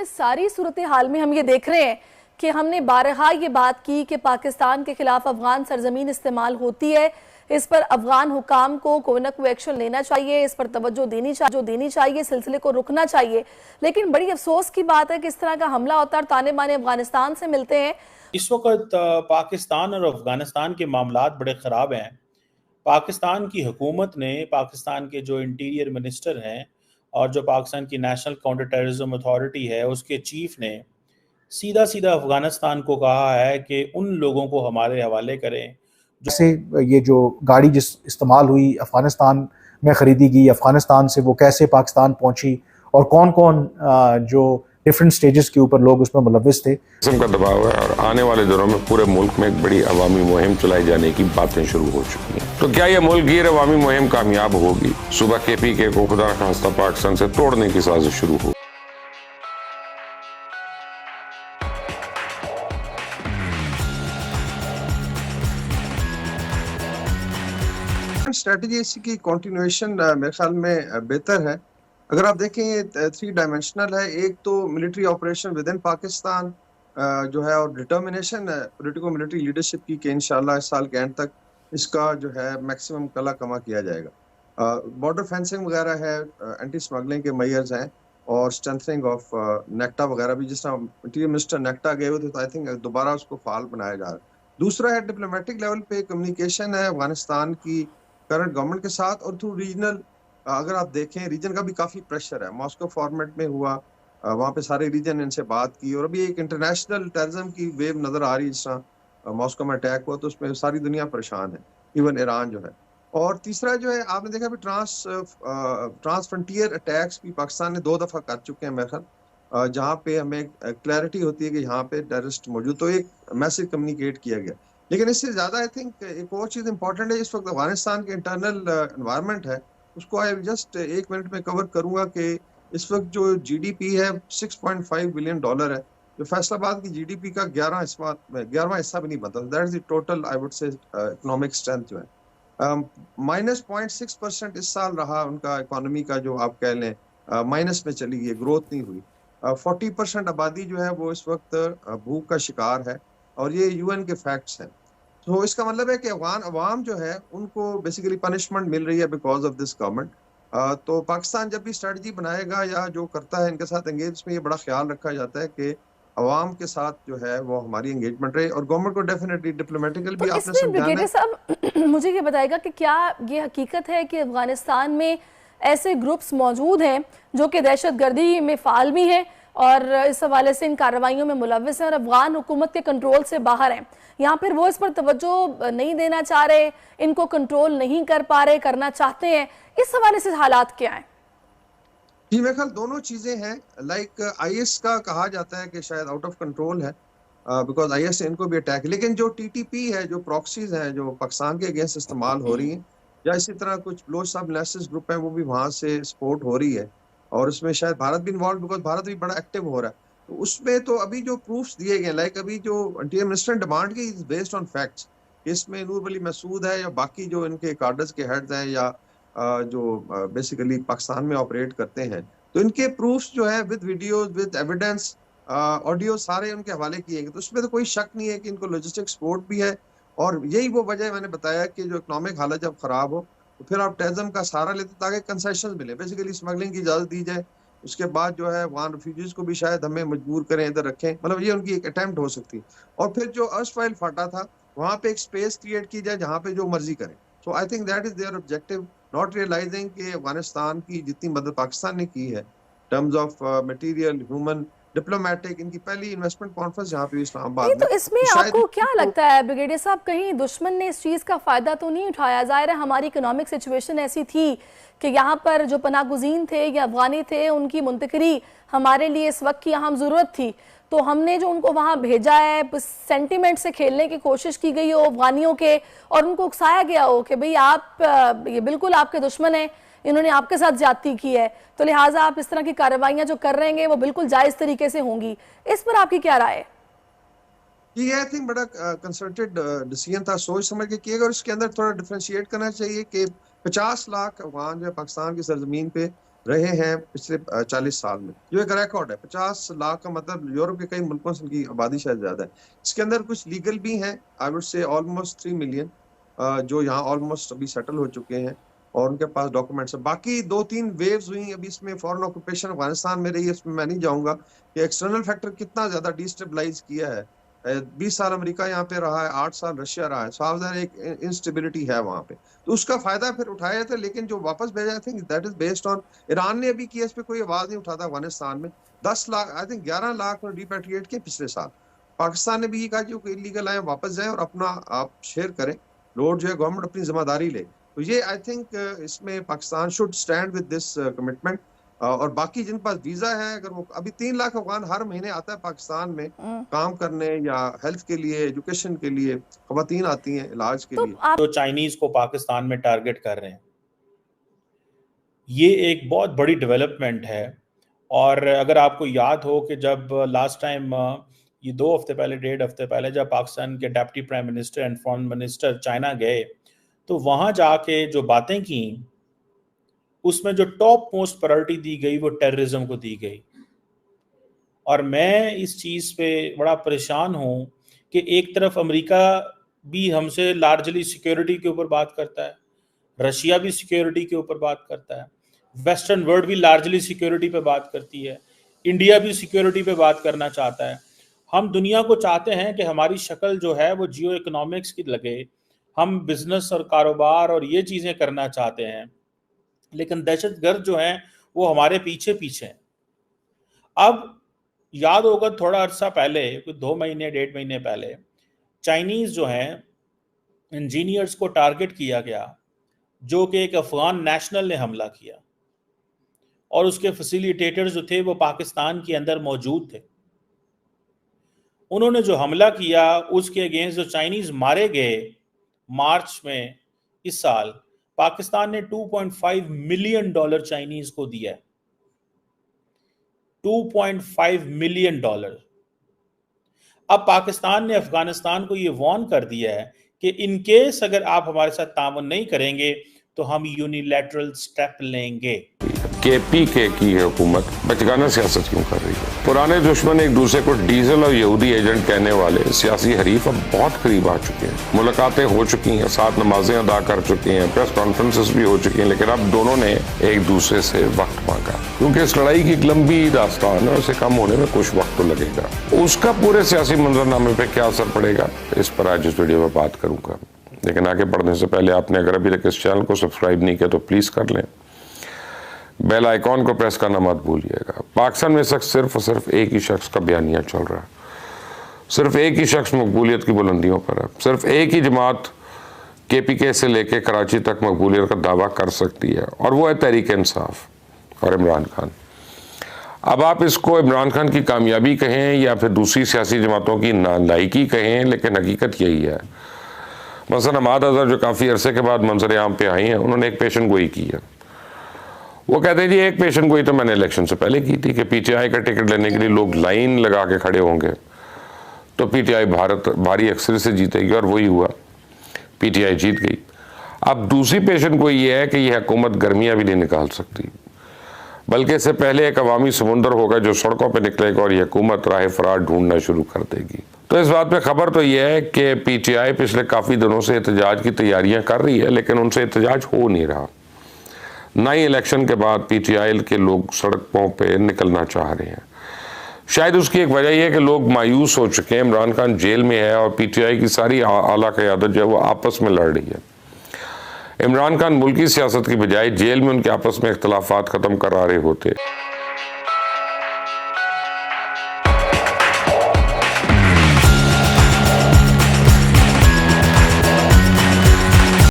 इस सारी सूरत हाल में हम ये देख रहे हैं कि हमने बारहा ये बात की कि पाकिस्तान के खिलाफ अफगान सरजमीन इस्तेमाल होती है, इस पर अफगान हुकाम को कोई ना कोई एक्शन लेना चाहिए, इस पर तवज्जो देनी चाहिए, सिलसिले को रुकना चाहिए। लेकिन बड़ी अफसोस की बात है कि इस तरह का हमला होता है और ताने बाने अफगानिस्तान से मिलते हैं। इस वक्त पाकिस्तान और अफगानिस्तान के मामलात बड़े ख़राब हैं। पाकिस्तान की हुकूमत ने, पाकिस्तान के जो इंटीरियर मिनिस्टर हैं और जो पाकिस्तान की नेशनल काउंटर टेररिज्म अथॉरिटी है, उसके चीफ ने सीधा सीधा अफगानिस्तान को कहा है कि उन लोगों को हमारे हवाले करें। जैसे ये जो गाड़ी जिस इस्तेमाल हुई अफ़गानिस्तान में ख़रीदी गई, अफ़गानिस्तान से वो कैसे पाकिस्तान पहुंची और कौन कौन जो डिफरेंट स्टेजेस के ऊपर लोग उसमें मुलव्विस थे। किस्म का दबाव है और आने वाले दिनों में पूरे मुल्क में एक बड़ी अवामी मुहिम चलाई जाने की बातें शुरू हो चुकी हैं। तो क्या ये मुल्कगीर अवामी मुहिम कामयाब होगी? सुबह KPK को खुदा खास्ता पाकिस्तान से तोड़ने की साजिश शुरू हो। स्ट्रेटजी इसकी कंटिन्यूएशन मेरे ख्याल में बेहतर है। अगर आप देखें ये 3 डायमेंशनल है। एक तो military operation with in Pakistan जो है और डिटर्मिनेशन है पॉलिटिको मिलिट्री लीडरशिप की कि इंशाल्लाह इस साल के एंड तक इसका जो है मैक्सिमम कला कमा किया जाएगा। बॉर्डर फेंसिंग वगैरह है, एंटी स्मगलिंग के मेजर्स हैं और स्ट्रेंथनिंग ऑफ नेक्टा वगैरह भी, जिस तरह इंटीरियर मिनिस्टर नेक्टा गए हुए थे तो आई थिंक दोबारा उसको फाल बनाया जा रहा है। दूसरा है डिप्लोमेटिक लेवल पे कम्युनिकेशन है अफगानिस्तान की करंट गवर्नमेंट के साथ और थ्रू रीजनल। अगर आप देखें रीजन का भी काफी प्रेशर है। मॉस्को फॉर्मेट में हुआ, वहाँ पे सारे रीजन इनसे बात की और अभी एक इंटरनेशनल टेररिज्म की वेव नजर आ रही है। जिस तरह मॉस्को में अटैक हुआ तो उसमें सारी दुनिया परेशान है, इवन ईरान जो है। और तीसरा जो है आपने देखा भी ट्रांस फ्रंटियर अटैक्स भी पाकिस्तान ने 2 दफा कर चुके हैं मेरे ख्याल, जहाँ पे हमें क्लैरिटी होती है कि यहाँ पे टेररिस्ट मौजूद, तो एक मैसेज कम्युनिकेट किया गया। लेकिन इससे ज्यादा आई थिंक एक और चीज इंपॉर्टेंट है, इस वक्त अफगानिस्तान के इंटरनल एनवायरनमेंट है, उसको आई जस्ट 1 मिनट में कवर करूंगा कि इस वक्त जो GDP है $6.5 बिलियन है, जो फैसलाबाद की GDP का 11वां हिस्सा भी नहीं बनता। That is the total I would say economic strength जो है। -0.6% इस साल रहा उनका इकोनॉमी का, जो आप कह लें माइनस में चली गई, ग्रोथ नहीं हुई। 40% आबादी जो है वो इस वक्त भूख का शिकार है और ये UN के फैक्ट्स हैं। तो इसका मतलब है कि अफगान अवाम जो है उनको बेसिकली पनिशमेंट मिल रही है बिकॉज ऑफ दिस गवर्नमेंट। तो पाकिस्तान जब भी स्ट्रेटजी बनाएगा या जो करता है इनके साथ एंगेज में, ये बड़ा ख्याल रखा जाता है कि अवाम के साथ जो है वो हमारी एंगेजमेंट रहे और गवर्नमेंट को डेफिनेटली डिप्लोमेटिकल भी आपने समझाना है। साहब मुझे ये बताएगा कि क्या ये हकीकत है कि अफगानिस्तान में ऐसे ग्रुप्स मौजूद हैं जो कि दहशतगर्दी में फाल भी हैं और इस हवाले से इन कार्रवाइयों में मुलव्विस हैं और अफगान हुकूमत के कंट्रोल से बाहर हैं, यहाँ फिर वो इस पर तवज्जो नहीं देना चाह रहे, इनको कंट्रोल नहीं कर पा रहे, करना चाहते हैं? इस हवाले से हालात क्या हैं? जी मेरे ख्याल दोनों चीजें हैं। लाइक IS का कहा जाता है कि शायद आउट ऑफ कंट्रोल है बिकॉज IS से इनको भी अटैक, लेकिन जो TTP है, जो प्रॉक्सीज हैं जो पाकिस्तान के अगेंस्ट इस्तेमाल हो रही हैं, या इसी तरह कुछ ब्लो सब नेशनल ग्रुप है वो भी वहां से सपोर्ट हो रही है और उसमें शायद भारत भी इन्वॉल्व, बिकॉज भारत भी बड़ा एक्टिव हो रहा है। तो उसमें तो अभी जो प्रूफ्स दिए गए, लाइक अभी जो इंटीरियर मिनिस्टर ने डिमांड की इज बेस्ड ऑन फैक्ट्स, इसमें नूर वली मसूद है या बाकी जो इनके कार्डर्स के हेड्स हैं या जो बेसिकली पाकिस्तान में ऑपरेट करते हैं, तो इनके प्रूफ्स जो है with videos with evidence audio सारे उनके हवाले किए गए। तो उसमें तो कोई शक नहीं है कि इनको लॉजिस्टिक सपोर्ट भी है और यही वो वजह है मैंने बताया कि जो इकोनॉमिक हालत जब खराब हो तो फिर आप टेररिज्म का सहारा लेते ताकि कंसेशन मिले, बेसिकली स्मगलिंग की इजाजत दी जाए। उसके बाद जो है वहाँ रिफ्यूजीज को भी शायद हमें मजबूर करें इधर रखें, मतलब ये उनकी एक अटेम्प्ट हो सकती है। और फिर जो अर्स्टवाइल फाटा था वहाँ पे एक स्पेस क्रिएट की जाए जहाँ पे जो मर्जी करें। So I think that is their objective, not realising कि अफगानिस्तान की जितनी मदद पाकिस्तान ने की है terms of material, human, diplomatic, इनकी पहली इन्वेस्टमेंट कॉन्फ्रेंस जहाँ पे इस्लामाबाद में। तो इसमें आपको क्या लगता है ब्रिगेडियर साहब, कहीं दुश्मन ने इस चीज़ का फ़ायदा तो नहीं उठाया? ज़ाहिर है हमारी इकोनॉमिक सिचुएशन ऐसी थी कि यहाँ पर जो पनागुज़ीन थे या अफगानी थे उनकी मुंतकरी हमारे लिए इस वक्त की अहम ज़रूरत थी, तो हमने जो उनको वहाँ भेजा है सेंटिमेंट से खेलने की कोशिश की गई हो अफगानियों के और उनको उकसाया गया हो कि भाई आप ये बिल्कुल आपके दुश्मन हैं, इन्होंने आपके साथ ज्यादती की है, तो लिहाजा आप इस तरह की कार्रवाइयां जो कर रहे हैं वो बिल्कुल जायज तरीके से होंगी। इस पर आपकी क्या राय है? ये आई थिंक बड़ा कंसल्टेड डिसीजन था, सोच समझ के किएगा। और इसके अंदर थोड़ा डिफरेंशिएट करना चाहिए कि 50 लाख अफगान जो है पाकिस्तान की सरजमीन पे रहे हैं पिछले 40 साल में, जो एक रिकॉर्ड है। 50 लाख का मतलब यूरोप के कई मुल्कों से उनकी आबादी शायद ज्यादा है। इसके अंदर कुछ लीगल भी हैं, I would say almost 3 million जो यहाँ ऑलमोस्ट अभी सेटल हो चुके हैं और उनके पास डॉक्यूमेंट्स है। बाकी 2-3 वेव्स हुई अभी, इसमें फॉरेन ऑक्यूपेशन अफगानिस्तान में रही है, इसमें मैं नहीं जाऊंगा कि एक्सटर्नल फैक्टर कितना ज्यादा डिस्टेबलाइज किया है। 20 साल अमेरिका यहाँ पे रहा है, 8 साल रशिया रहा है, सावधान एक इंस्टेबिलिटी है वहां पे, तो उसका फायदा फिर उठाया था। लेकिन जो वापस भेजा, आई think that is based on, Iran ने अभी किया, इस पे कोई आवाज नहीं उठाता अफगानिस्तान में। 10 lakh, I think 11 lakh repatriate किए पिछले साल। पाकिस्तान ने भी ये कहा कि इलीगल आए वापस जाए और अपना आप शेयर करें लोड, जो है गवर्नमेंट अपनी जिम्मेदारी ले। तो ये आई थिंक इसमें Pakistan should stand with this commitment. और बाकी जिन पास वीजा है, अगर वो अभी 3 लाख अफगान हर महीने आता है पाकिस्तान में काम करने या हेल्थ के लिए, एजुकेशन के लिए, खवातीन आती हैं इलाज के लिए। तो चाइनीज को पाकिस्तान में टारगेट कर रहे हैं, ये एक बहुत बड़ी डेवलपमेंट है। और अगर आपको याद हो कि जब लास्ट टाइम ये 2 हफ्ते पहले, 1.5 हफ्ते पहले, जब पाकिस्तान के deputy prime minister and foreign minister China गए, तो वहां जाके जो बातें की, उसमें जो टॉप मोस्ट प्रायोरिटी दी गई वो टेररिज्म को दी गई। और मैं इस चीज़ पे बड़ा परेशान हूँ कि एक तरफ अमेरिका भी हमसे लार्जली सिक्योरिटी के ऊपर बात करता है, रशिया भी सिक्योरिटी के ऊपर बात करता है, वेस्टर्न वर्ल्ड भी लार्जली सिक्योरिटी पे बात करती है, इंडिया भी सिक्योरिटी पे बात करना चाहता है। हम दुनिया को चाहते हैं कि हमारी शक्ल जो है वो जियो इकोनॉमिक्स की लगे, हम बिजनेस और कारोबार और ये चीज़ें करना चाहते हैं, लेकिन दहशतगर्द जो हैं वो हमारे पीछे पीछे हैं। अब याद होगा थोड़ा अरसा पहले, कुछ 2 महीने 1.5 महीने पहले, चाइनीज जो हैं इंजीनियर्स को टारगेट किया गया, जो कि एक अफगान नेशनल ने हमला किया और उसके फैसिलिटेटर्स जो थे वो पाकिस्तान के अंदर मौजूद थे। उन्होंने जो हमला किया उसके अगेंस्ट जो चाइनीज मारे गए मार्च में इस साल, पाकिस्तान ने $2.5 मिलियन चाइनीज को दिया है। $2.5 मिलियन। अब पाकिस्तान ने अफगानिस्तान को ये वार्न कर दिया है कि इन केस अगर आप हमारे साथ ताउन नहीं करेंगे तो हम यूनिलैटरल स्टेप लेंगे। केपीके की हुकूमत बचकाना सियासत क्यों कर रही है? पुराने दुश्मन एक दूसरे को डीजल और यहूदी एजेंट कहने वाले सियासी हरीफ अब बहुत करीब आ चुके हैं। मुलाकातें हो चुकी हैं, साथ नमाजें अदा कर चुके हैं, प्रेस कॉन्फ्रेंसेस भी हो चुकी हैं, लेकिन अब दोनों ने एक दूसरे से वक्त मांगा, क्योंकि इस लड़ाई की एक लंबी दास्तान है, उसे कम होने में कुछ वक्त तो लगेगा। उसका पूरे सियासी मंजरनामे पे क्या असर पड़ेगा, इस पर आज इस वीडियो में बात करूंगा। लेकिन आगे बढ़ने से पहले आपने अगर अभी तक इस चैनल को सब्सक्राइब नहीं किया तो प्लीज कर लें, बेल आइकॉन को प्रेस करना मत भूलिएगा। पाकिस्तान में सिर्फ और सिर्फ एक ही शख्स का बयानिया चल रहा है, सिर्फ एक ही शख्स मकबूलियत की बुलंदियों पर है, सिर्फ एक ही जमात केपीके से लेके कराची तक मकबूलियत का दावा कर सकती है, और वो है तहरीक इंसाफ और इमरान खान। अब आप इसको इमरान खान की कामयाबी कहें या फिर दूसरी सियासी जमातों की नालायकी कहें, लेकिन हकीकत यही है। मसलन अहमद अजहर जो काफ़ी अरसे के बाद मंजर आम पे आई हैं, उन्होंने एक पेशन गोई की है। वो कहते हैं जी एक पेशन गोई तो मैंने इलेक्शन से पहले की थी कि पीटीआई का टिकट लेने के लिए लोग लाइन लगा के खड़े होंगे तो पीटीआई भारी अक्सर से जीतेगी, और वही हुआ, पीटीआई जीत गई। अब दूसरी पेशन गोई ये है कि यह हुकूमत गर्मियाँ भी नहीं निकाल सकती, बल्कि इससे पहले एक अवामी समुंदर होगा जो सड़कों पर निकलेगा और यह हुकूमत राह फरार ढूंढना शुरू कर देगी। तो इस बात में खबर तो यह है कि पीटीआई पिछले काफ़ी दिनों से एहतजाज की तैयारियां कर रही है, लेकिन उनसे एहतजाज हो नहीं रहा। ना ही इलेक्शन के बाद पीटीआई के लोग सड़कों पे निकलना चाह रहे हैं। शायद उसकी एक वजह यह है कि लोग मायूस हो चुके हैं, इमरान खान जेल में है और पीटीआई की सारी आला क़यादत जो है वो आपस में लड़ रही है। इमरान खान मुल्की सियासत की बजाय जेल में उनके आपस में इख्तलाफात ख़त्म करा रहे होते।